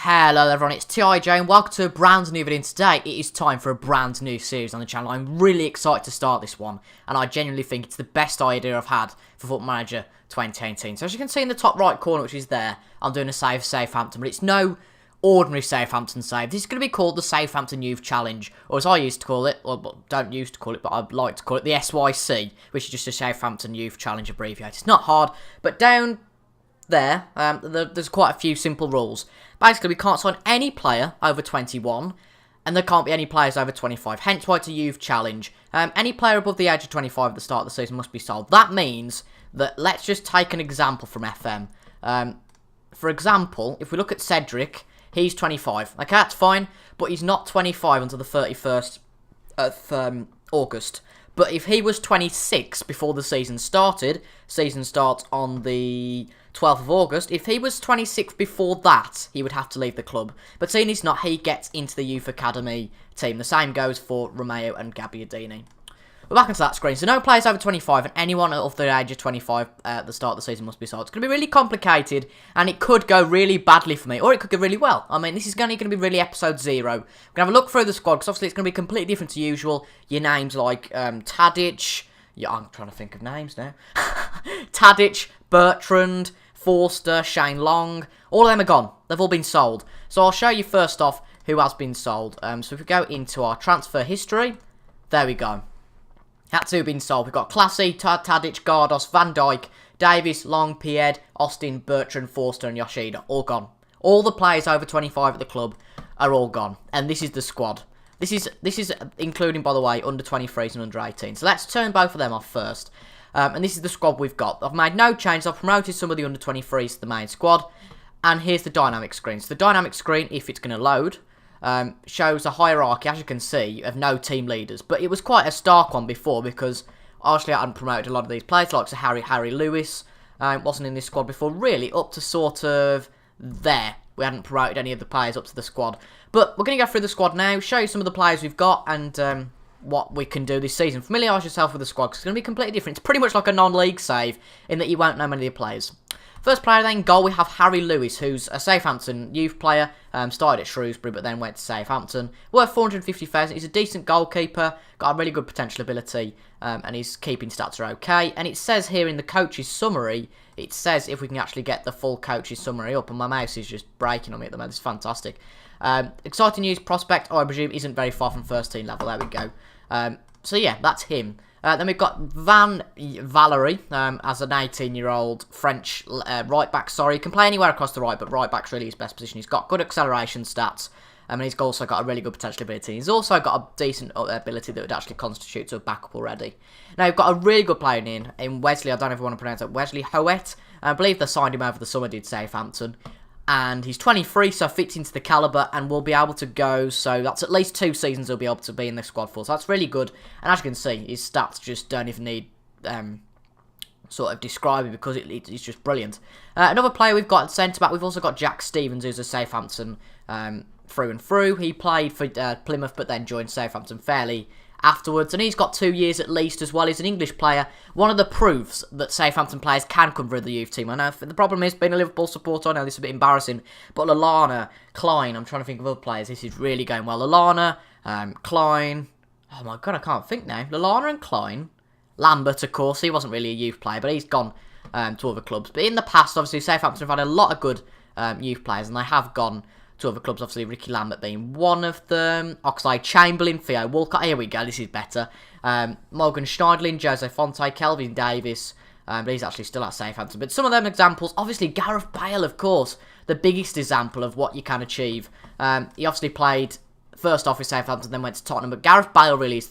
Hello everyone, it's TIJ and welcome to a brand new video. Today it is time for a brand new series on the channel. I'm really excited to start this one and I genuinely think it's the best idea I've had for Football Manager 2018. So as you can see in the top right corner, which is there, I'm doing a save Southampton, but it's no ordinary Southampton save. This is going to be called the Southampton Youth Challenge, or as I used to call it, or don't used to call it, but I like to call it the SYC, which is just a Southampton Youth Challenge abbreviated. It's not hard, but down there, there's quite a few simple rules. Basically, we can't sign any player over 21, and there can't be any players over 25, hence why it's a youth challenge. Any player above the age of 25 at the start of the season must be sold. That means that, let's just take an example from FM. For example, if we look at Cedric, he's 25. Okay, that's fine, but he's not 25 until the 31st of August. But if he was 26 before the season started, season starts on the 12th of August, if he was 26 before that, he would have to leave the club. But seeing he's not, he gets into the youth academy team. The same goes for Romeo and Gabbiadini. We're back into that screen. So no players over 25 and anyone of the age of 25 at the start of the season must be sold. It's going to be really complicated and it could go really badly for me, or it could go really well. I mean, this is going to be really episode 0. We're going to have a look through the squad because obviously it's going to be completely different to usual. Your names like Tadic, yeah, I'm trying to think of names now. Tadic, Bertrand, Forster, Shane Long, all of them are gone. They've all been sold. So I'll show you first off who has been sold. So if we go into our transfer history, there we go. That's who have been sold. We've got Classy, Tadic, Gardos, Van Dijk, Davies, Long, Pied, Austin, Bertrand, Forster and Yoshida. All gone. All the players over 25 at the club are all gone. And this is the squad. This is including, by the way, under 23s and under 18. So let's turn both of them off first. And this is the squad we've got. I've made no changes. I've promoted some of the under 23s to the main squad. And here's the dynamic screen. So the dynamic screen, if it's going to load, shows a hierarchy, as you can see, of no team leaders. But it was quite a stark one before because obviously I hadn't promoted a lot of these players, like Harry Lewis. Wasn't in this squad before, really, up to sort of there. We hadn't promoted any of the players up to the squad. But we're going to go through the squad now, show you some of the players we've got and what we can do this season. Familiarise yourself with the squad because it's going to be completely different. It's pretty much like a non-league save in that you won't know many of the players. First player then, goal, we have Harry Lewis, who's a Southampton youth player, started at Shrewsbury but then went to Southampton. Worth 450,000, he's a decent goalkeeper, got a really good potential ability, and his keeping stats are okay. And it says here in the coach's summary, it says if we can actually get the full coach's summary up, and my mouse is just breaking on me at the moment, it's fantastic. Exciting news, prospect, I presume, isn't very far from first team level, there we go. So yeah, that's him. Then we've got Valerie as an 18-year-old French right back. Sorry, he can play anywhere across the right, but right back's really his best position. He's got good acceleration stats, and he's also got a really good potential ability. He's also got a decent ability that would actually constitute to a backup already. Now we've got a really good player in Wesley. I don't know if I want to pronounce it. Wesley Howe. I believe they signed him over the summer, did Southampton. And he's 23, so fits into the calibre and will be able to go. So that's at least 2 seasons he'll be able to be in the squad for. So that's really good. And as you can see, his stats just don't even need sort of describing because it's just brilliant. Another player we've got at centre-back, we've also got Jack Stevens, who's a Southampton through and through. He played for Plymouth but then joined Southampton fairly afterwards, and he's got 2 years at least as well. He's an English player, one of the proofs that Southampton players can come through the youth team. I know the problem is being a Liverpool supporter, I know this is a bit embarrassing, but Lallana, Klein, I'm trying to think of other players, this is really going well. Lallana, Klein, oh my god, I can't think now. Lallana and Klein, Lambert of course, he wasn't really a youth player, but he's gone to other clubs. But in the past, obviously, Southampton have had a lot of good youth players, and they have gone to other clubs, obviously Ricky Lambert being one of them, Oxlade-Chamberlain, Theo Walcott, here we go, this is better, Morgan Schneidlin, Jose Fonte, Kelvin Davis, but he's actually still at Southampton. But some of them examples, obviously Gareth Bale, of course, the biggest example of what you can achieve. He obviously played first off with Southampton, then went to Tottenham, but Gareth Bale really is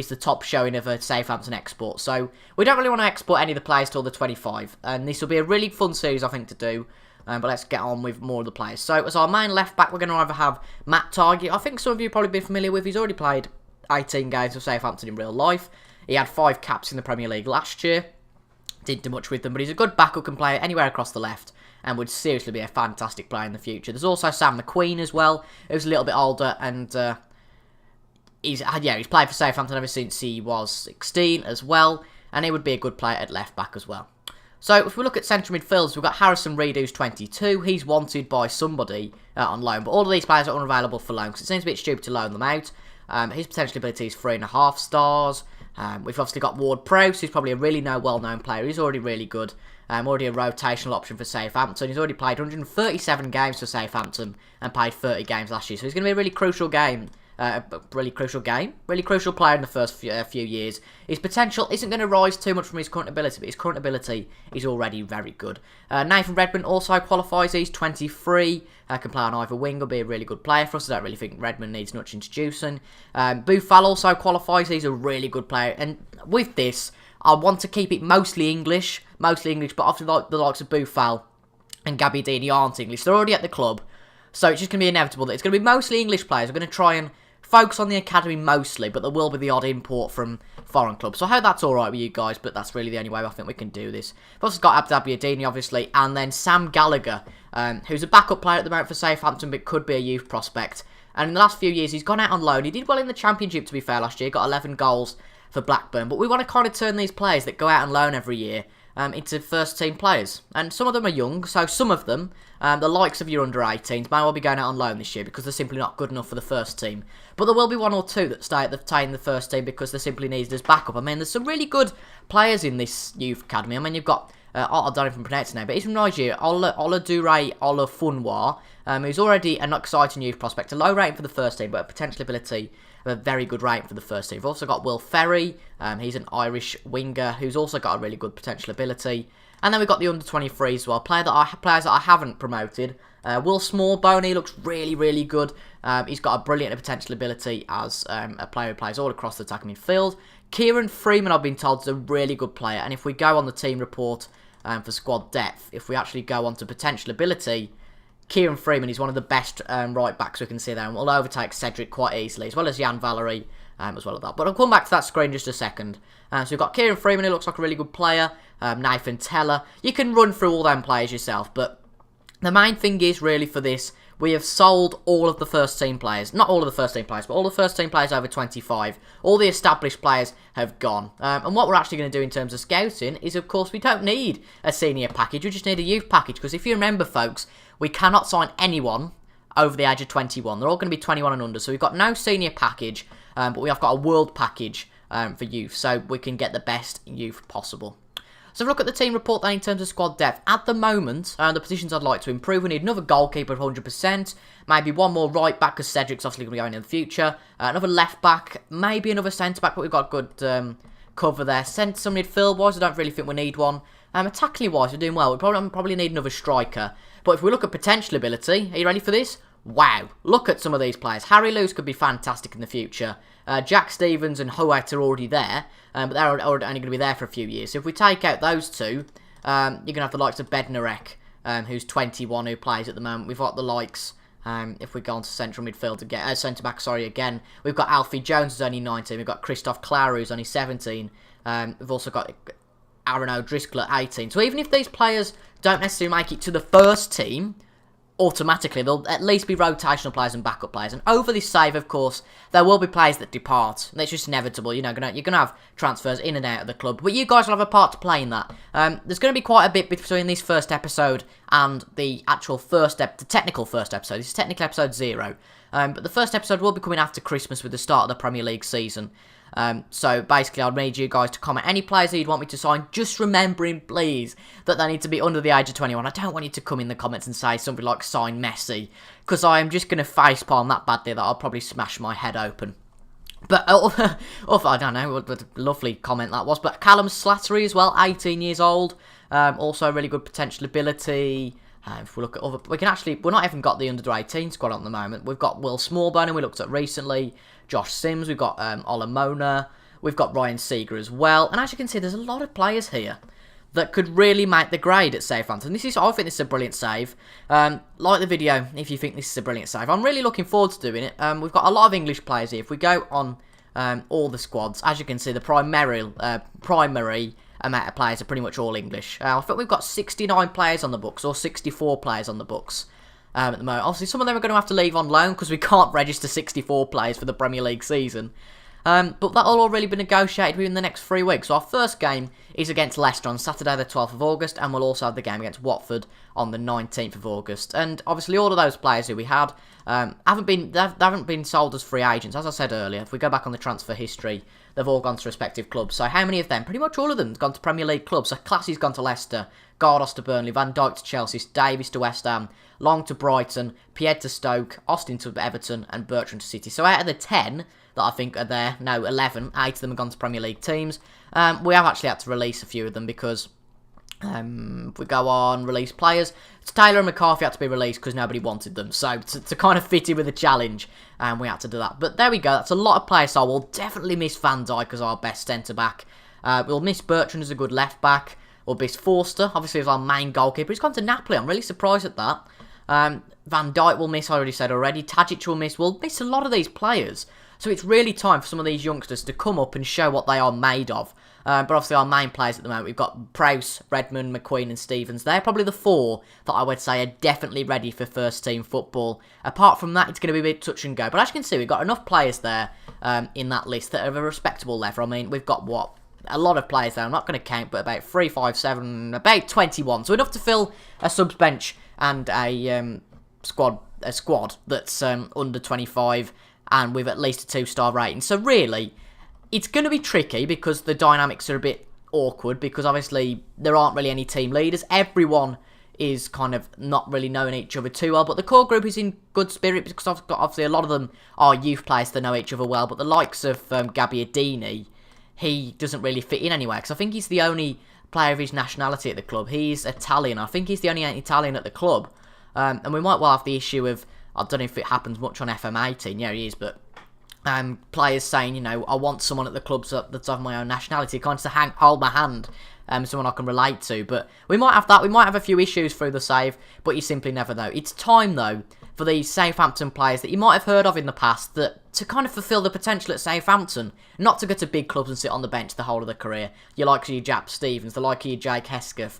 the top showing of a Southampton export. So we don't really want to export any of the players till the 25, and this will be a really fun series, I think, to do. But let's get on with more of the players. So as our main left back, we're going to either have Matt Target. I think some of you probably be familiar with. He's already played 18 games for Southampton in real life. He had 5 caps in the Premier League last year. Didn't do much with them, but he's a good backup, can play anywhere across the left and would seriously be a fantastic player in the future. There's also Sam McQueen as well, who's a little bit older, and he's played for Southampton ever since he was 16 as well, and he would be a good player at left back as well. So if we look at central midfielders, we've got Harrison Reid, who's 22. He's wanted by somebody on loan, but all of these players are unavailable for loan because it seems a bit stupid to loan them out. His potential ability is 3.5 stars. We've obviously got Ward-Prowse, who's probably a really well-known player. He's already really good. Already a rotational option for Southampton. He's already played 137 games for Southampton and played 30 games last year. So he's going to be a really crucial game. Really crucial player in the first few years. His potential isn't going to rise too much from his current ability, but his current ability is already very good. Nathan Redmond also qualifies. He's 23. Can play on either wing or be a really good player for us. I don't really think Redmond needs much introducing. Boufal also qualifies. He's a really good player. And with this, I want to keep it mostly English, but obviously like the likes of Boufal and Gabbiadini aren't English. They're already at the club. So it's just going to be inevitable that it's going to be mostly English players. We're going to try and focus on the academy mostly, but there will be the odd import from foreign clubs. So I hope that's alright with you guys, but that's really the only way I think we can do this. We've also got Gabbiadini, obviously, and then Sam Gallagher, who's a backup player at the moment for Southampton, but could be a youth prospect. And in the last few years, he's gone out on loan. He did well in the Championship, to be fair, last year. Got 11 goals for Blackburn. But we want to kind of turn these players that go out on loan every year into first-team players. And some of them are young, so some of them, the likes of your under-18s, may well be going out on loan this year because they're simply not good enough for the first team. But there will be one or two that stay in the first team because they're simply needed as backup. I mean, there's some really good players in this youth academy. I mean, you've got, I don't know if I'm pronouncing his name, but he's from Nigeria, Oladure Olafunwa, who's already an exciting youth prospect. A low rating for the first team, but a potential ability of a very good rating for the first team. We've also got Will Ferry. He's an Irish winger who's also got a really good potential ability. And then we've got the under-23 as well. Players that I haven't promoted. Will Smallbone, he looks really good. He's got a brilliant potential ability as a player who plays all across the attacking midfield. Kieran Freeman, I've been told, is a really good player. And if we go on the team report for squad depth, if we actually go on to potential ability, Kieran Freeman is one of the best right backs we can see there, and will overtake Cedric quite easily, as well as Jan Valery, as well as that. But I'll come back to that screen in just a second. So we've got Kieran Freeman, who looks like a really good player. Nathan Teller. You can run through all them players yourself, but the main thing is really for this, we have sold all of the first team players. Not all of the first team players, but all the first team players over 25. All the established players have gone. And what we're actually going to do in terms of scouting is, of course, we don't need a senior package. We just need a youth package. Because if you remember, folks, we cannot sign anyone over the age of 21. They're all going to be 21 and under. So we've got no senior package, but we have got a world package for youth. So we can get the best youth possible. So if we look at the team report then in terms of squad depth, at the moment, the positions I'd like to improve, we need another goalkeeper at 100%, maybe one more right back because Cedric's obviously going to be going in the future, another left back, maybe another centre back, but we've got good cover there. Some midfield wise, I don't really think we need one. Attacking wise, we're doing well. We probably need another striker. But if we look at potential ability, are you ready for this? Wow, look at some of these players. Harry Lewis could be fantastic in the future. Jack Stevens and Howitt are already there, but they're only going to be there for a few years. So if we take out those two, you're going to have the likes of Bednarek, who's 21, who plays at the moment. We've got the likes, if we go on to central midfield again, centre-back, again. We've got Alfie Jones, who's only 19. We've got Christoph Klar, who's only 17. We've also got Aaron O'Driscoll at 18. So even if these players don't necessarily make it to the first team, automatically they'll at least be rotational players and backup players. And over this save, of course, there will be players that depart. That's just inevitable. You know, you're gonna have transfers in and out of the club, but you guys will have a part to play in that. There's going to be quite a bit between this first episode and the actual the technical first episode. This is technically episode 0, but the first episode will be coming after Christmas with the start of the Premier League season. So basically, I'd need you guys to comment any players that you'd want me to sign, just remembering, please, that they need to be under the age of 21. I don't want you to come in the comments and say something like sign Messi, because I am just going to facepalm that badly that I'll probably smash my head open. But, I don't know what a lovely comment that was, but Callum Slattery as well, 18 years old, also really good potential ability. If we look at other, we're not even got the under-18 squad on at the moment. We've got Will Smallbone, who we looked at recently, Josh Sims, we've got Olamona, we've got Ryan Seeger as well. And as you can see, there's a lot of players here that could really make the grade at Southampton. I think this is a brilliant save. Like the video if you think this is a brilliant save. I'm really looking forward to doing it. We've got a lot of English players here. If we go on all the squads, as you can see, the primary amount of players are pretty much all English. I think we've got 69 players on the books, or 64 players on the books at the moment. Obviously, some of them are going to have to leave on loan because we can't register 64 players for the Premier League season. But that'll all really be negotiated within the next 3 weeks. So our first game is against Leicester on Saturday the 12th of August, and we'll also have the game against Watford on the 19th of August. And obviously all of those players who we had haven't been sold as free agents. As I said earlier, if we go back on the transfer history, they've all gone to respective clubs. So how many of them? Pretty much all of them have gone to Premier League clubs. So Classy's gone to Leicester, Gardos to Burnley, Van Dijk to Chelsea, Davies to West Ham, Long to Brighton, Pied to Stoke, Austin to Everton, and Bertrand to City. So out of the 10 that I think are there, no, 11, 8 of them have gone to Premier League teams. We have actually had to release a few of them because if we go on release players, Taylor and McCarthy had to be released because nobody wanted them. So to kind of fit in with the challenge, we had to do that. But there we go, that's a lot of players. So we'll definitely miss Van Dijk as our best centre-back. We'll miss Bertrand as a good left-back. We'll miss Forster, obviously, as our main goalkeeper. He's gone to Napoli, I'm really surprised at that. Van Dijk will miss, I already said already. Tadic will miss. We'll miss a lot of these players. So it's really time for some of these youngsters to come up and show what they are made of. But obviously our main players at the moment, we've got Prowse, Redmond, McQueen and Stevens. They're probably the 4 that I would say are definitely ready for first team football. Apart from that, it's going to be a bit touch and go. But as you can see, we've got enough players there in that list that are of a respectable level. I mean, we've got what? A lot of players there. I'm not going to count, but about 3, 5, 7, about 21. So enough to fill a subs bench and a squad that's under 25 and with at least a 2-star rating. So really, it's going to be tricky because the dynamics are a bit awkward because obviously there aren't really any team leaders. Everyone is kind of not really knowing each other too well, but the core group is in good spirit because obviously a lot of them are youth players that know each other well, but the likes of Gabbiadini, he doesn't really fit in anywhere because I think he's the only player of his nationality at the club. He's Italian. I think he's the only Italian at the club. And we might well have the issue of, I don't know if it happens much on FM18, yeah he is, but players saying, you know, I want someone at the club that's of my own nationality, kind of to hold my hand, someone I can relate to. But we might have that. We might have a few issues through the save, but you simply never know. It's time, though, for these Southampton players that you might have heard of in the past that to kind of fulfil the potential at Southampton, not to go to big clubs and sit on the bench the whole of their career. You like your Jap Stevens, the like of your Jake Hesketh.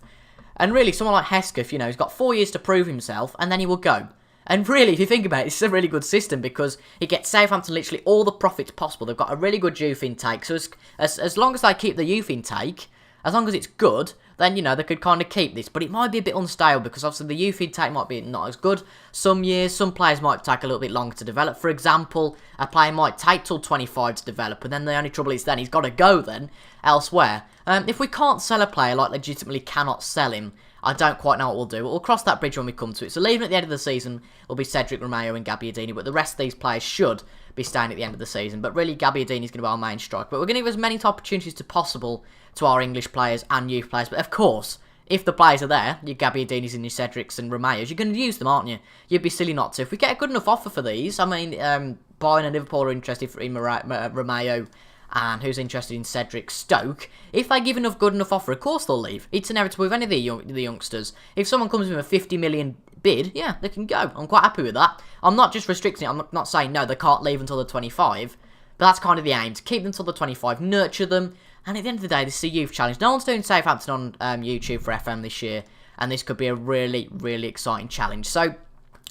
And really, someone like Hesketh, you know, he's got 4 years to prove himself, and then he will go. And really, if you think about it, it's a really good system because it gets Southampton literally all the profits possible. They've got a really good youth intake. So as long as they keep the youth intake, as long as it's good, then, you know, they could kind of keep this. But it might be a bit unstable because obviously the youth intake might be not as good. Some years, some players might take a little bit longer to develop. For example, a player might take till 25 to develop, and then the only trouble is then he's got to go then elsewhere. If we can't sell a player, like legitimately cannot sell him, I don't quite know what we'll do. We'll cross that bridge when we come to it. So leaving at the end of the season will be Cedric Romeo and Gabbiadini, but the rest of these players should be staying at the end of the season. But really, Gabbiadini is going to be our main strike. But we're going to give as many opportunities as possible to our English players and youth players. But of course, if the players are there, your Gabbiadinis and your Cedrics and Romeos, you're going to use them, aren't you? You'd be silly not to. If we get a good enough offer for these, I mean, Bayern and Liverpool are interested in Romeo, and who's interested in Cedric, Stoke. If they give good enough offer, of course they'll leave. It's inevitable with any of the youngsters. If someone comes with a 50 million bid, yeah, they can go. I'm quite happy with that. I'm not just restricting it. I'm not saying, no, they can't leave until they're 25. But that's kind of the aim, to keep them till they're 25, nurture them. And at the end of the day, this is a youth challenge. No one's doing Southampton on YouTube for FM this year. And this could be a really, really exciting challenge. So,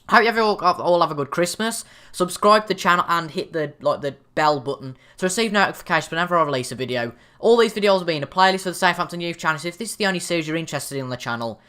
hope you all have a good Christmas. Subscribe to the channel and hit the bell button to receive notifications whenever I release a video. All these videos will be in a playlist for the Southampton Youth Challenge. So if this is the only series you're interested in on the channel,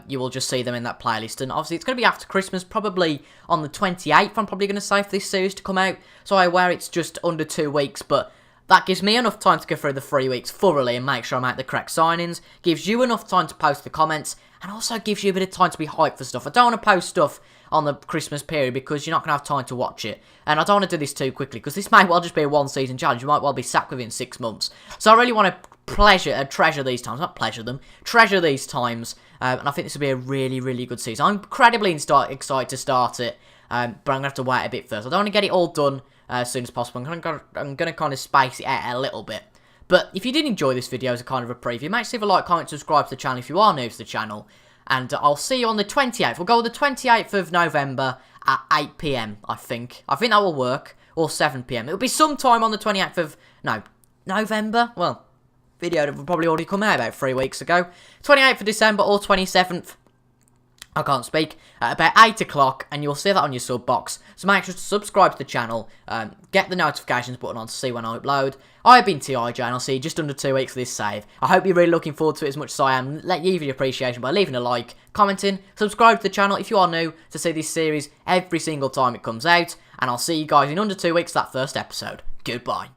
you will just see them in that playlist. And obviously it's going to be after Christmas, probably on the 28th. I'm probably going to say for this series to come out. So I aware it's just under 2 weeks, but that gives me enough time to go through the 3 weeks thoroughly and make sure I make the correct signings. Gives you enough time to post the comments, and also gives you a bit of time to be hyped for stuff. I don't want to post stuff on the Christmas period because you're not going to have time to watch it. And I don't want to do this too quickly because this may well just be a one-season challenge. You might well be sacked within 6 months. So I really want to treasure these times. Not pleasure them. Treasure these times. And I think this will be a really, really good season. I'm incredibly excited to start it. But I'm going to have to wait a bit first. I don't want to get it all done as soon as possible. I'm going to kind of space it out a little bit. But if you did enjoy this video as a kind of a preview, make sure you leave a like, comment, subscribe to the channel if you are new to the channel. And I'll see you on the 28th. We'll go on the 28th of November at 8 PM, I think. I think that will work. Or 7 PM. It'll be sometime on the 28th of... No, November? Well, video that will probably already come out about 3 weeks ago. 28th of December or 27th. I can't speak, at about 8 o'clock, and you'll see that on your sub box. So make sure to subscribe to the channel, get the notifications button on to see when I upload. I've been TIJ, and I'll see you just under 2 weeks for this save. I hope you're really looking forward to it as much as I am. Let you give your appreciation by leaving a like, commenting, subscribe to the channel if you are new to see this series every single time it comes out. And I'll see you guys in under 2 weeks for that first episode. Goodbye.